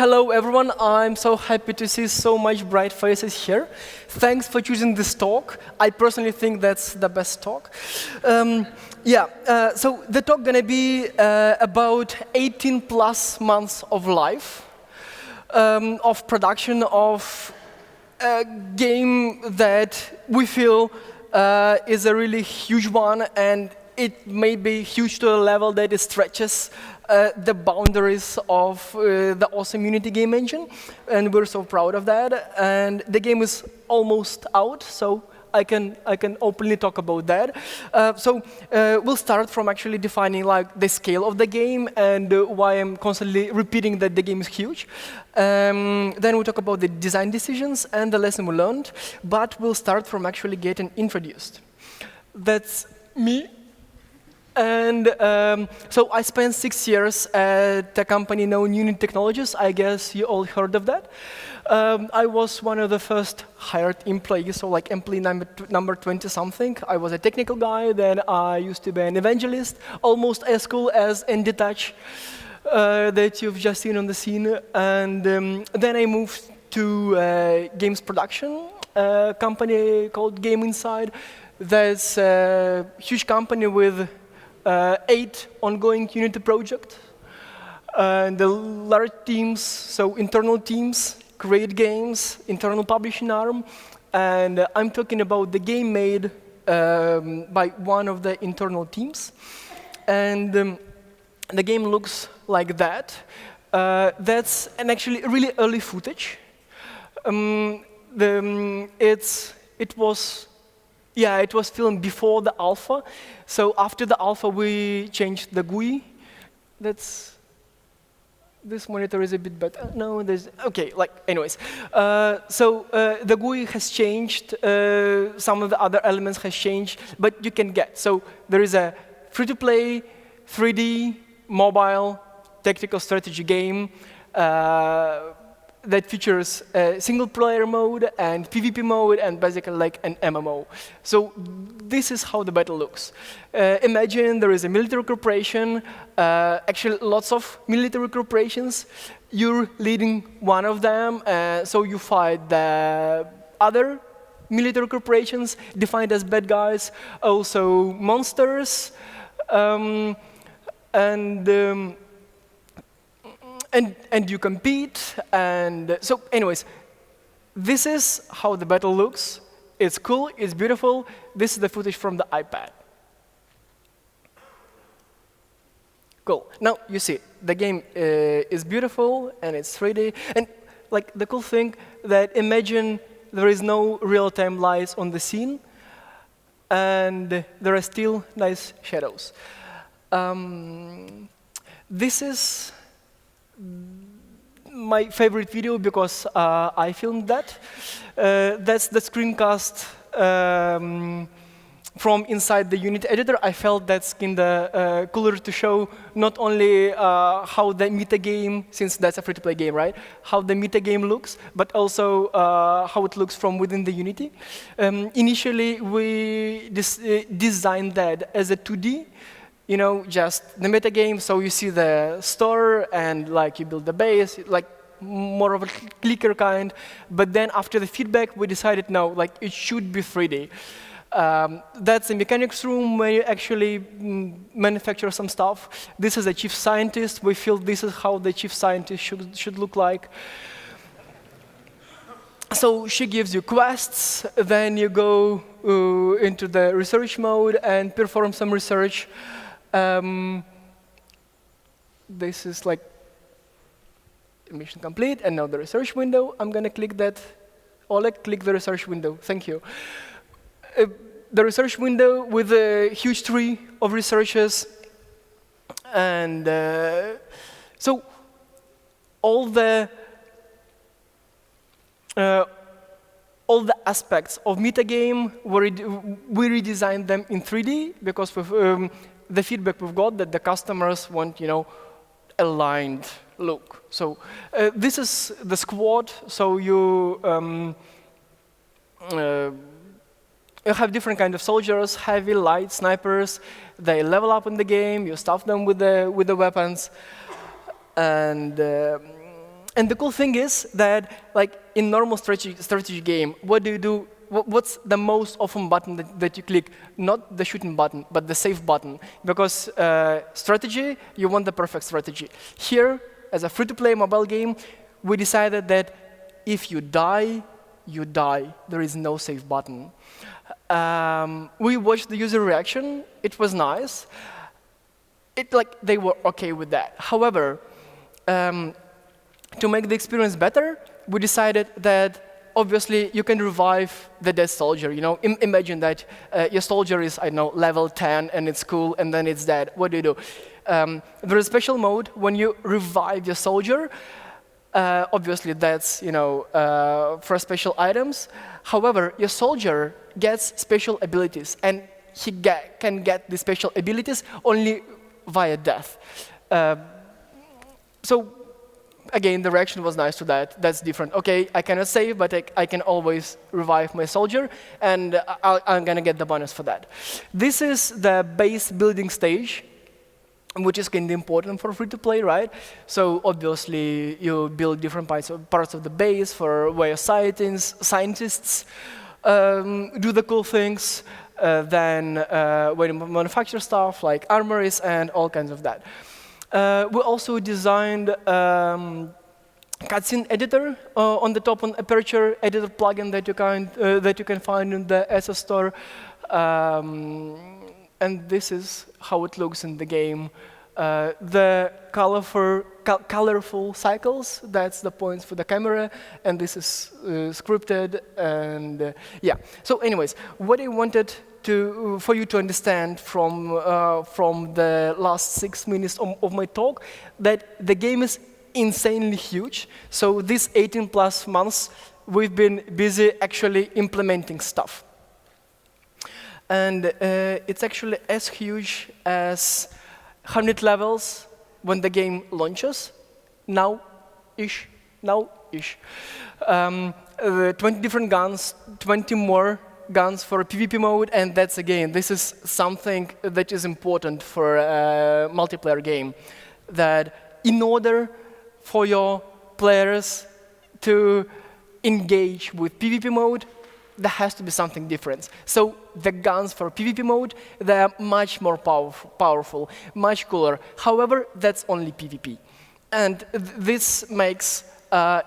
hello everyone. I'm so happy to see so much bright faces here. Thanks for choosing this talk. I personally think that's the best talk. So the talk gonna be about 18 plus months of life, of production of a game that we feel is a really huge one, and it may be huge to a level that it stretches the boundaries of the awesome Unity game engine, and we're so proud of that. And the game is almost out, so I can openly talk about that. We'll start from actually defining like the scale of the game and why I'm constantly repeating that the game is huge. Then we'll talk about the design decisions and the lesson we learned, but we'll start from actually getting introduced. That's me. And so I spent 6 years at a company known Unity Technologies. I guess you all heard of that. I was one of the first hired employees, so like employee number 20-something. I was a technical guy, then I used to be an evangelist, almost as cool as Andy Touch that you've just seen on the scene. And then I moved to games production, a company called Game Inside. That's a huge company with 8 ongoing Unity projects. The large teams, so internal teams, create games, internal publishing arm, and I'm talking about the game made by one of the internal teams. And the game looks like that. That's actually really early footage. It was filmed before the alpha. So after the alpha, we changed the GUI. This monitor is a bit better. No, OK, anyways. The GUI has changed. Some of the other elements has changed, but you can get. So there is a free-to-play, 3D, mobile, tactical strategy game that features a single-player mode and PvP mode and basically like an MMO. So this is how the battle looks. Imagine there is a military corporation, actually lots of military corporations. You're leading one of them, so you fight the other military corporations defined as bad guys, also monsters, and you compete, and so anyways, this is how the battle looks. It's cool, it's beautiful. This is the footage from the iPad. Cool. Now you see, the game is beautiful and it's 3D. And like the cool thing that imagine there is no real-time lights on the scene, and there are still nice shadows. This is my favorite video because I filmed that. That's the screencast from inside the Unity editor. I felt that's kinda cooler to show not only how the metagame, since that's a free-to-play game, right? How the metagame looks, but also how it looks from within the Unity. Initially, we designed that as a 2D. You know, just the metagame, so you see the store and like you build the base, like more of a clicker kind. But then after the feedback, we decided no, like it should be 3D. That's a mechanics room where you actually manufacture some stuff. This is a chief scientist. We feel this is how the chief scientist should look like. So she gives you quests, then you go into the research mode and perform some research. This is like mission complete, and now the research window. I'm going to click that. Oleg, click the research window. Thank you. The research window with a huge tree of researchers. And so all the aspects of metagame, we redesigned them in 3D because we've, the feedback we've got that the customers want, you know, aligned look. So this is the squad. So you have different kind of soldiers, heavy, light, snipers. They level up in the game. You stuff them with the weapons, and And the cool thing is that, like in normal strategy game, what do you do? What's the most often button that you click? Not the shooting button, but the save button. Because strategy, you want the perfect strategy. Here, as a free-to-play mobile game, we decided that if you die, you die. There is no save button. We watched the user reaction. It was nice. They were OK with that. However, to make the experience better, we decided that obviously you can revive the dead soldier. Imagine that your soldier is, I don't know, level 10 and it's cool and then it's dead. What do? There is a special mode when you revive your soldier. Obviously that's for special items. However, your soldier gets special abilities, and he can get the special abilities only via death. So again, the reaction was nice to that. That's different. OK, I cannot save, but I can always revive my soldier, and I'm going to get the bonus for that. This is the base building stage, which is kind of important for free-to-play, right? So obviously, you build different parts of the base for where scientists do the cool things, then when you manufacture stuff like armories and all kinds of that. We also designed cutscene editor on the top, on Aperture editor plugin that you can find in the SS store. And this is how it looks in the game. The colorful cycles, that's the points for the camera, and this is scripted. And yeah. So anyways, what I wanted for you to understand from the last 6 minutes of my talk, that the game is insanely huge. So these 18+ months, we've been busy actually implementing stuff. And it's actually as huge as 100 levels when the game launches, now-ish. 20 different guns, 20 more guns for a PvP mode, and that's, again, this is something that is important for a multiplayer game, that in order for your players to engage with PvP mode, there has to be something different. So the guns for PvP mode, they're much more powerful, much cooler. However, that's only PvP. And this makes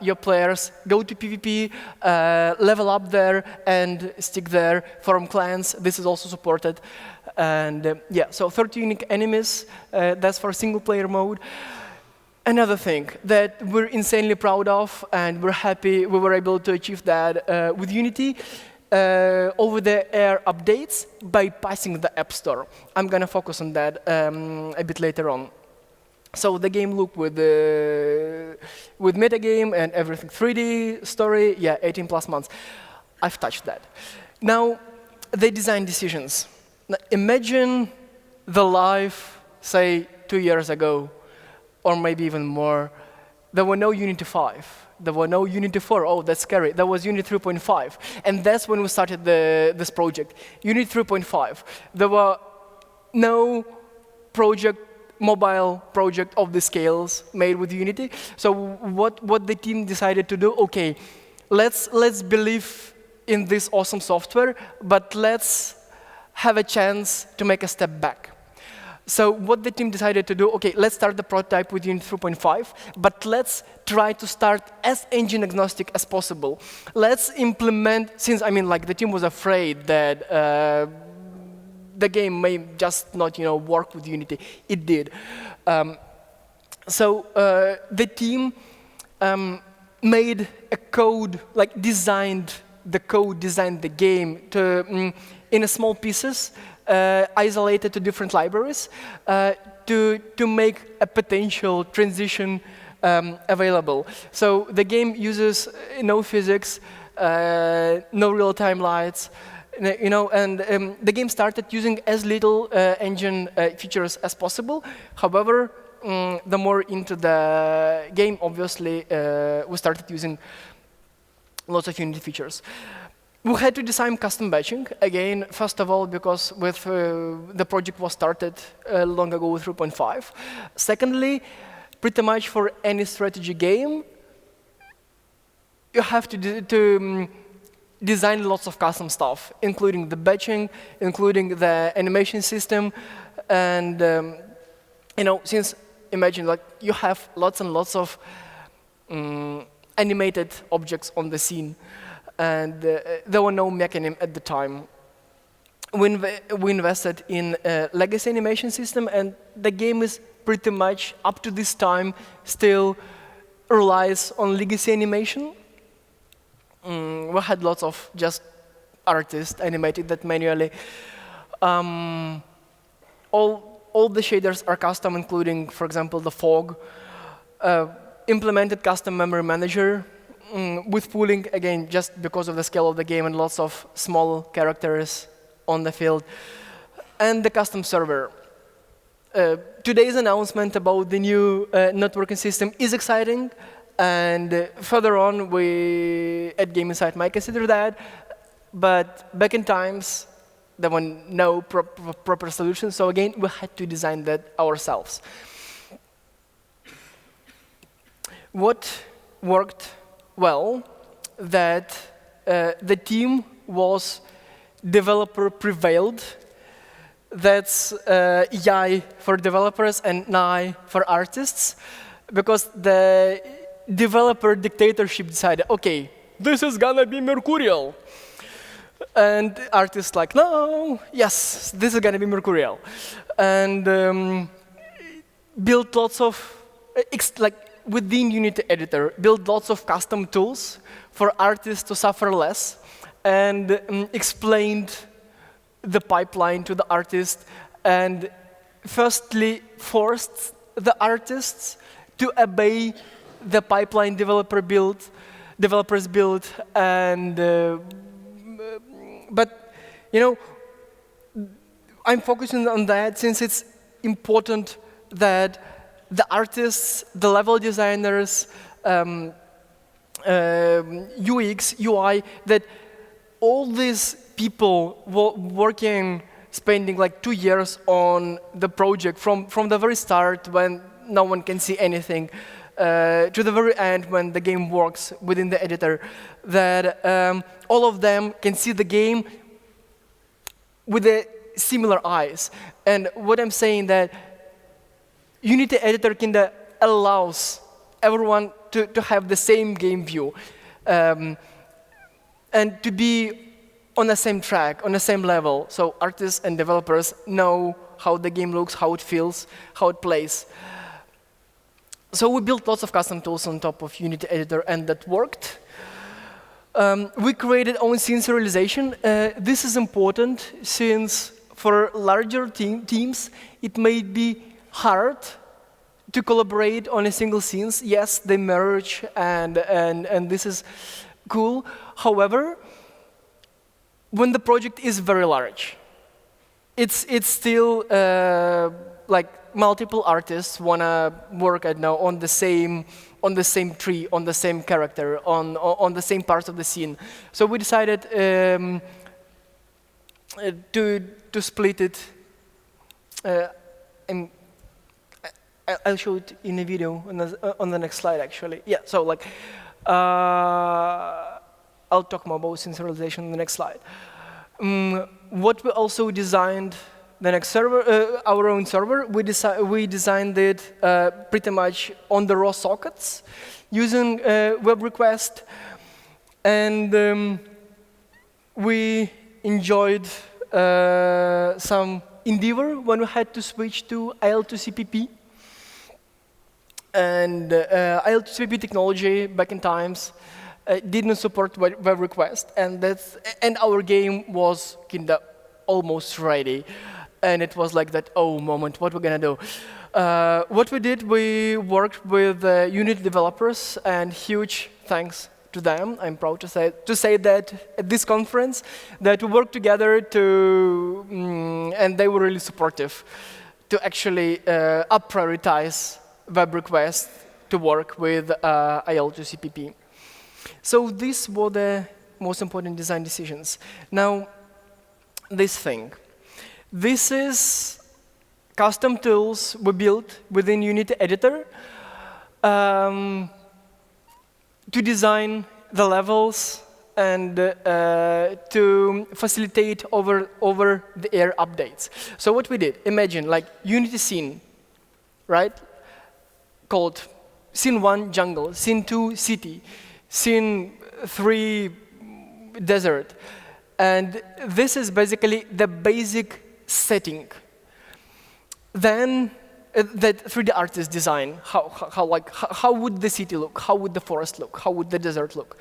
your players go to PvP, level up there, and stick there. Forum clans, this is also supported. And yeah, so 30 unique enemies, that's for single-player mode. Another thing that we're insanely proud of, and we're happy we were able to achieve that with Unity, over-the-air updates bypassing the App Store. I'm going to focus on that a bit later on. So the game loop with metagame and everything, 3D, story, yeah, 18+ months. I've touched that. Now, the design decisions. Now, imagine the life, say, 2 years ago, or maybe even more. There were no Unity 5. There were no Unity 4. Oh, that's scary. There was Unity 3.5. And that's when we started this project, Unity 3.5. There were no mobile project of the scales made with Unity. So what the team decided to do, OK, let's believe in this awesome software, but let's have a chance to make a step back. So what the team decided to do, OK, let's start the prototype with Unity 3.5, but let's try to start as engine agnostic as possible. Let's implement, since the team was afraid that the game may just not work with Unity. It did. So the team made a code, designed the game in small pieces, isolated to different libraries, to make a potential transition available. So the game uses no physics, no real-time lights, and the game started using as little engine features as possible. However, the more into the game, obviously, we started using lots of Unity features. We had to design custom batching, again, first of all, because the project was started long ago with 3.5. Secondly, pretty much for any strategy game, you have to design lots of custom stuff, including the batching, including the animation system, and since imagine like you have lots and lots of animated objects on the scene, and there were no mechanism at the time. We invested in a legacy animation system, and the game is pretty much up to this time still relies on legacy animation. We had lots of just artists animating that manually. All the shaders are custom, including, for example, the fog. Implemented custom memory manager with pooling, again, just because of the scale of the game and lots of small characters on the field. And the custom server. Today's announcement about the new networking system is exciting. And further on, we at Game Insight might consider that. But back in times, there were no proper solutions. So again, we had to design that ourselves. What worked well, that the team was developer prevailed. That's YAI for developers and NAI for artists, because the developer dictatorship decided, OK, this is gonna be Mercurial. And artists like, no, yes, this is gonna be Mercurial. And built lots of, within Unity editor, build lots of custom tools for artists to suffer less, and explained the pipeline to the artist, and firstly forced the artists to obey the pipeline developers build, and but I'm focusing on that since it's important that the artists, the level designers, UX, UI, that all these people working, spending like 2 years on the project from the very start when no one can see anything, to the very end when the game works within the editor, that all of them can see the game with the similar eyes. And what I'm saying that Unity editor kinda allows everyone to have the same game view and to be on the same track, on the same level. So artists and developers know how the game looks, how it feels, how it plays. So we built lots of custom tools on top of Unity editor, and that worked. We created own scene serialization. This is important since for larger teams, it may be hard to collaborate on a single scenes. Yes, they merge, and this is cool. However, when the project is very large, it's still like multiple artists wanna work, I don't know, on the same tree, on the same character, on the same parts of the scene. So we decided to split it. And I'll show it in a video on the next slide, actually. Yeah. So like, I'll talk more about synchronization in the next slide. What we also designed, the next server, our own server, we designed it pretty much on the raw sockets using web request, and we enjoyed some endeavor when we had to switch to IL2CPP. And IL2CPP technology back in times didn't support web request, and our game was kinda almost ready. And it was like that, oh, moment, what we're gonna do? What we did, we worked with Unity developers, and huge thanks to them. I'm proud to say that at this conference, that we worked together and they were really supportive to actually up prioritize web requests to work with IL2CPP. So these were the most important design decisions. Now, this thing. This is custom tools we built within Unity editor to design the levels and to facilitate over-the-air updates. So what we did, imagine like Unity scene, right? Called scene 1 jungle, scene 2 city, scene 3 desert. And this is basically the basic setting. Then that 3D artist design, how would the city look? How would the forest look? How would the desert look?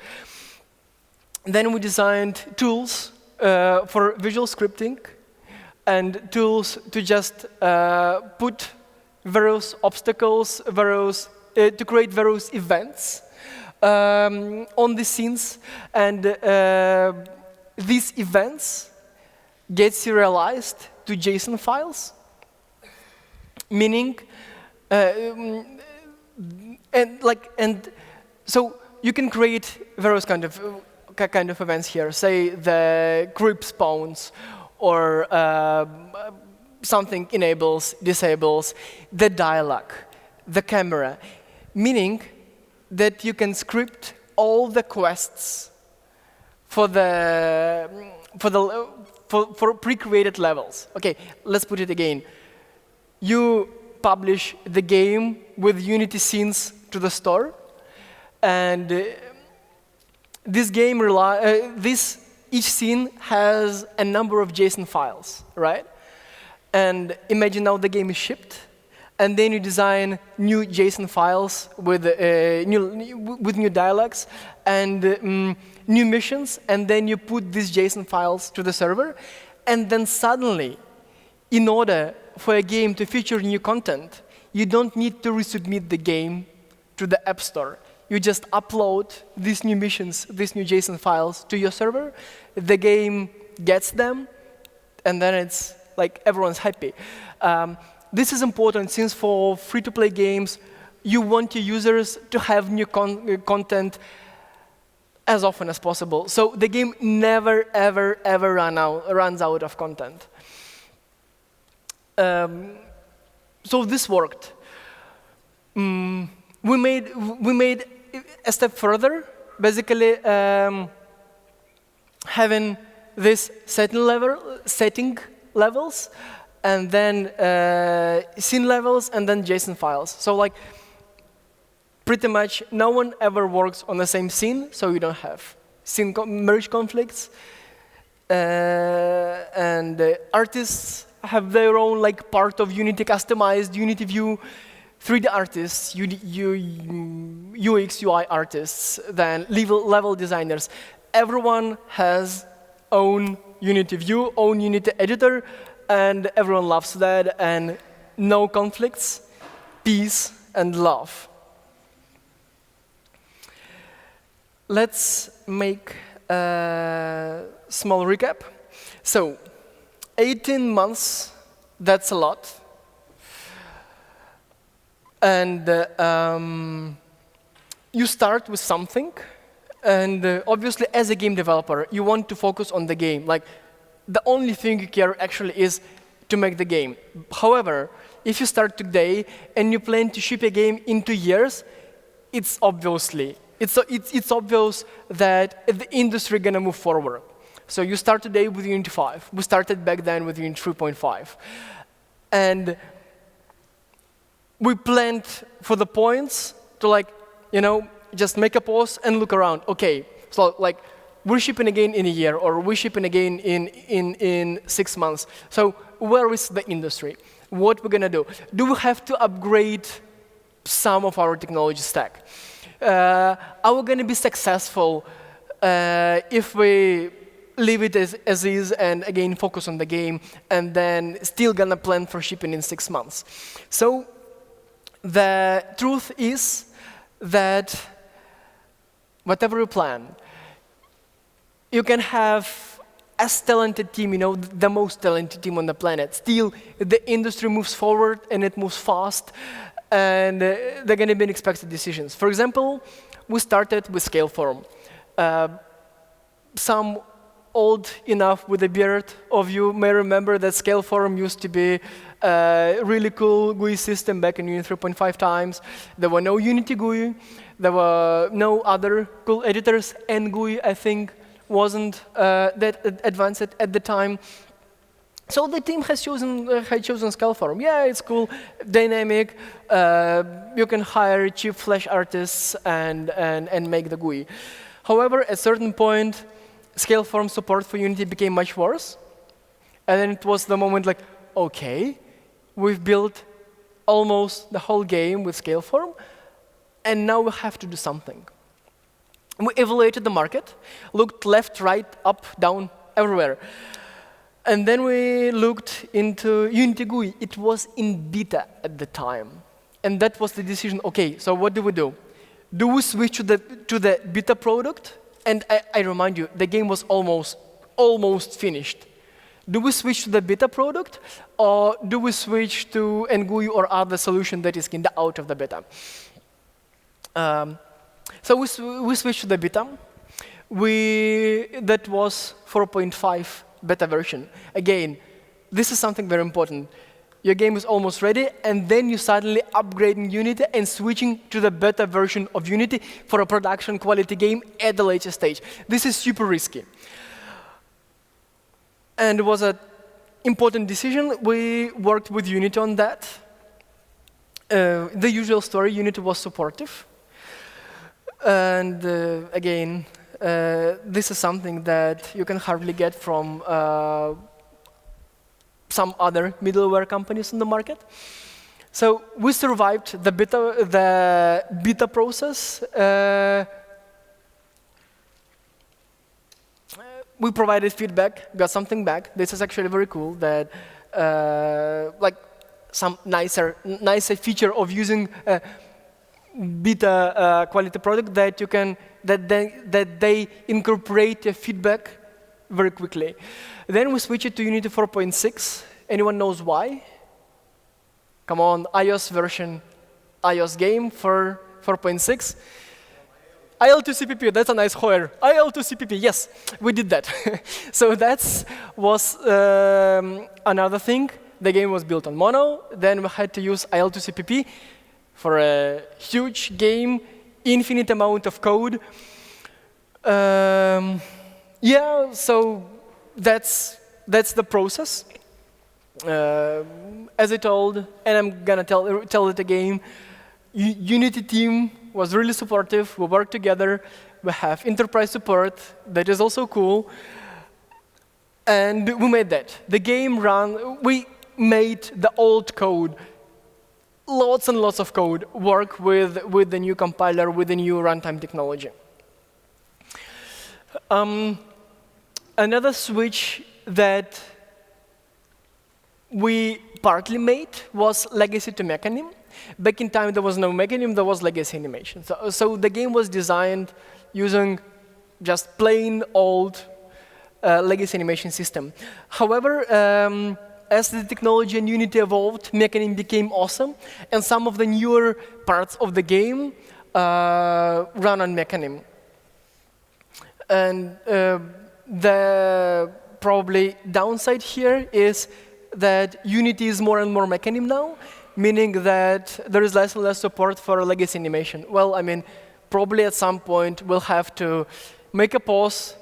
Then we designed tools for visual scripting and tools to just put various obstacles, to create various events on the scenes. And these events get serialized to JSON files, meaning, and so you can create various kind of events here. Say the creep spawns, or something enables, disables, the dialogue, the camera, meaning that you can script all the quests for pre-created levels. Okay, let's put it again. You publish the game with Unity scenes to the store, and this game each scene has a number of JSON files, right? And imagine now the game is shipped, and then you design new JSON files with new dialogues and new missions, and then you put these JSON files to the server, and then suddenly, in order for a game to feature new content, you don't need to resubmit the game to the App Store. You just upload these new missions, these new JSON files to your server. The game gets them, and then it's like everyone's happy. This is important since for free-to-play games, you want your users to have new content as often as possible. So the game never, ever, ever runs out of content. So this worked. We made a step further, basically having this setting levels, and then scene levels, and then JSON files. So like pretty much no one ever works on the same scene, so you don't have scene merge conflicts. And artists have their own like part of Unity customized Unity view. 3D artists, UX, UI artists, then level designers. Everyone has own Unity view, own Unity editor, and everyone loves that, and no conflicts, peace, and love. Let's make a small recap. So, 18 months, that's a lot. And you start with something, and obviously, as a game developer, you want to focus on the game. Like, the only thing you care actually is to make the game. However, if you start today and you plan to ship a game in 2 years, it's obvious that the industry is gonna move forward. So you start today with Unity 5. We started back then with Unity 3.5, and we planned for the points to just make a pause and look around. Okay, so like we're shipping again in a year, or we're shipping again in 6 months. So where is the industry? What we're gonna do? Do we have to upgrade some of our technology stack? Are we gonna be successful if we leave it as is and again focus on the game, and then still gonna plan for shipping in 6 months? So the truth is that whatever you plan, you can have as talented team, the most talented team on the planet. Still, the industry moves forward and it moves fast, and there are going to be unexpected decisions. For example, we started with Scaleform. Some old enough with a beard of you may remember that Scaleform used to be a really cool GUI system back in Unity 3.5 times. There were no Unity GUI. There were no other cool editors, and GUI, I think, wasn't that advanced at the time. So the team had chosen Scaleform. Yeah, it's cool, dynamic. You can hire cheap Flash artists and make the GUI. However, at a certain point, Scaleform support for Unity became much worse. And then it was the moment like, OK, we've built almost the whole game with Scaleform, and now we have to do something. We evaluated the market, looked left, right, up, down, everywhere. And then we looked into Unity GUI. It was in beta at the time. And that was the decision, OK, so what do? Do we switch to the beta product? And I remind you, the game was almost finished. Do we switch to the beta product, or do we switch to NGUI or other solution that is kind of out of the beta? So we switched to the beta. That was 4.5 beta version. Again, this is something very important. Your game is almost ready, and then you suddenly upgrading Unity and switching to the beta version of Unity for a production quality game at the later stage. This is super risky. And it was an important decision. We worked with Unity on that. The usual story, Unity was supportive. And again, this is something that you can hardly get from some other middleware companies in the market. So we survived the beta process. We provided feedback, got something back. This is actually very cool. That like some nicer feature of using a beta quality product that you can that they incorporate your feedback very quickly. Then we switch it to Unity 4.6. Anyone knows why? Come on, iOS version, iOS game for 4.6. IL2CPP, that's a nice hoer. IL2CPP, yes, we did that. So that was another thing. The game was built on Mono. Then we had to use IL2CPP for a huge game, infinite amount of code. Yeah, so that's the process. As I told, and I'm gonna tell it again, Unity team was really supportive. We worked together. We have enterprise support. That is also cool. And we made that. The game ran. We made the old code, lots and lots of code, work with the new compiler, with the new runtime technology. Another switch that we partly made was legacy to mechanism. Back in time, there was no mechanism, there was legacy animation. So the game was designed using just plain old legacy animation system. However, as the technology and Unity evolved, mechanism became awesome, and some of the newer parts of the game run on mechanism. And the probably downside here is that Unity is more and more mechanism now, meaning that there is less and less support for legacy animation. Well, I mean, probably at some point we'll have to make a pause,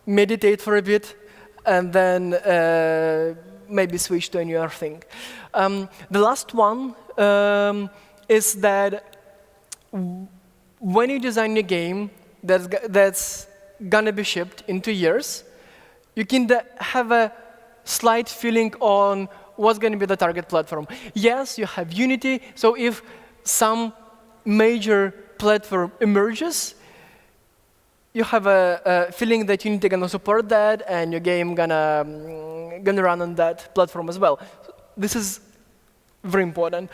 meditate for a bit, and then maybe switch to a newer thing. The last one is that when you design a game that's gonna be shipped in 2 years, you can have a slight feeling on what's going to be the target platform. Yes, you have Unity, so if some major platform emerges, you have a feeling that Unity gonna support that, and your game gonna run on that platform as well. This is very important.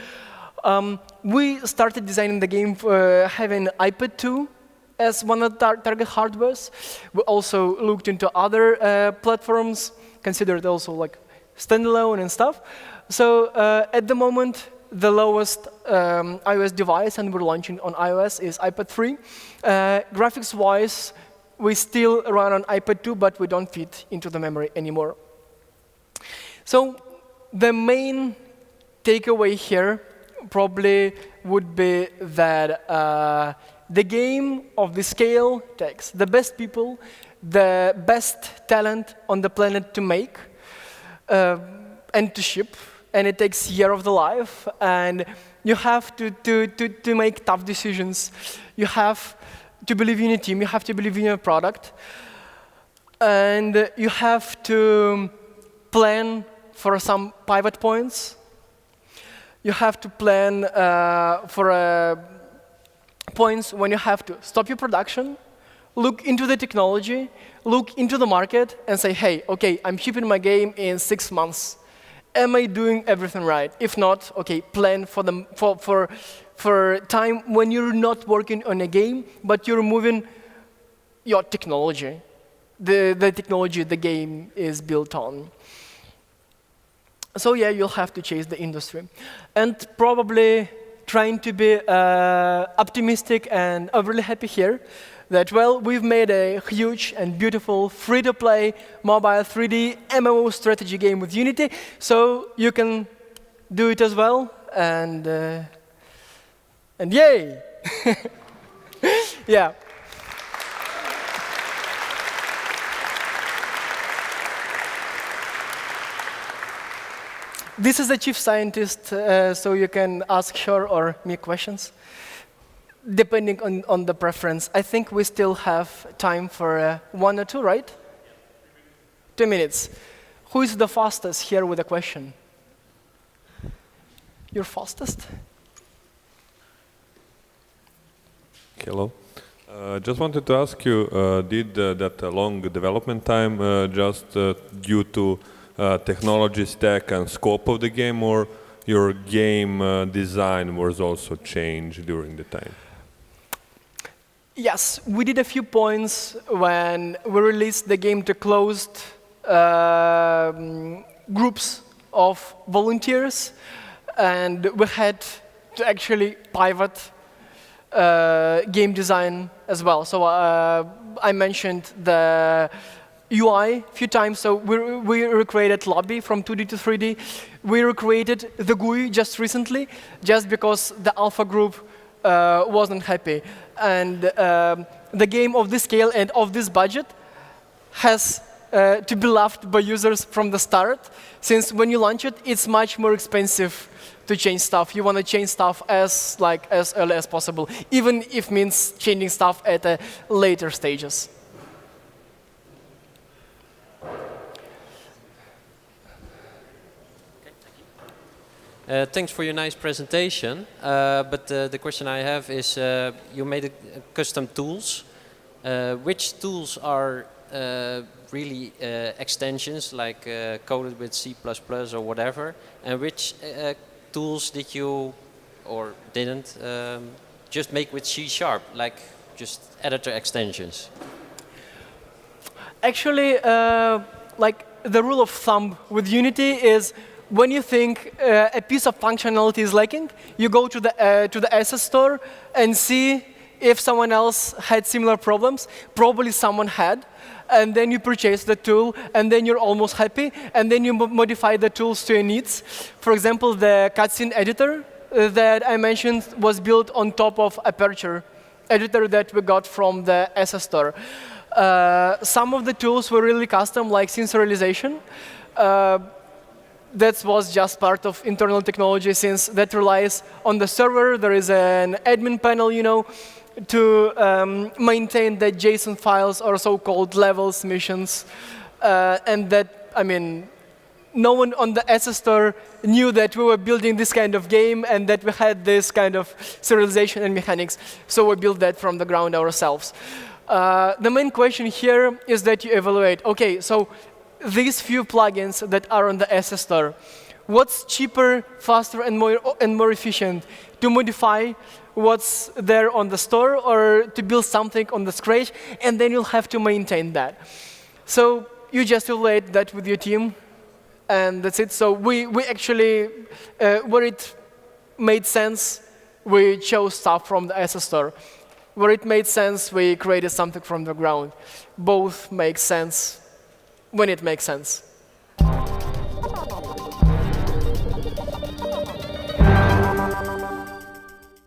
We started designing the game for having iPad 2 as one of the target hardwares. We also looked into other platforms, considered also like standalone and stuff. So at the moment, the lowest iOS device, and we're launching on iOS, is iPad 3. Graphics-wise, we still run on iPad 2, but we don't fit into the memory anymore. So the main takeaway here probably would be that The game of the scale takes the best people, the best talent on the planet to make and to ship, and it takes year of the life, and you have to make tough decisions. You have to believe in your team, you have to believe in your product, and you have to plan for some pivot points. You have to plan for points when you have to stop your production, look into the technology, look into the market, and say, hey, OK, I'm shipping my game in 6 months. Am I doing everything right? If not, OK, plan for time when you're not working on a game, but you're moving your technology, the technology the game is built on. So yeah, you'll have to chase the industry. And probably trying to be optimistic and overly happy here that, well, we've made a huge and beautiful free-to-play mobile 3D MMO strategy game with Unity, so you can do it as well, and yay! Yeah. This is the chief scientist, so you can ask her or me questions, depending on the preference. I think we still have time for 1 or 2, right? 2 minutes. Who is the fastest here with a question? You're fastest? Hello. Just wanted to ask you, did that long development time just due to technology stack and scope of the game, or your game design was also changed during the time? Yes, we did a few points when we released the game to closed groups of volunteers, and we had to actually pivot game design as well. So I mentioned the UI a few times. So we recreated lobby from 2D to 3D. We recreated the GUI just recently, just because the alpha group wasn't happy. And the game of this scale and of this budget has to be loved by users from the start, since when you launch it, it's much more expensive to change stuff. You want to change stuff as early as possible, even if it means changing stuff at later stages. Thanks for your nice presentation. But the question I have is, you made custom tools. Which tools are really extensions, like coded with C++ or whatever? And which tools did you, or didn't, just make with C#, like just editor extensions? Actually, like the rule of thumb with Unity is, when you think a piece of functionality is lacking, you go to the asset store and see if someone else had similar problems. Probably someone had, and then you purchase the tool, and then you're almost happy, and then you modify the tools to your needs. For example, the cutscene editor that I mentioned was built on top of Aperture editor that we got from the asset store. Some of the tools were really custom, like scene serialization. That was just part of internal technology, since that relies on the server. There is an admin panel, to maintain the JSON files or so-called levels, missions. And that, I mean, no one on the asset store knew that we were building this kind of game and that we had this kind of serialization and mechanics. So we built that from the ground ourselves. The main question here is that you evaluate, OK, so these few plugins that are on the asset store, what's cheaper, faster, and more efficient to modify what's there on the store, or to build something on the scratch, and then you'll have to maintain that. So you just evaluate that with your team, and that's it. So we actually, where it made sense, we chose stuff from the asset store. Where it made sense, we created something from the ground. Both make sense when it makes sense.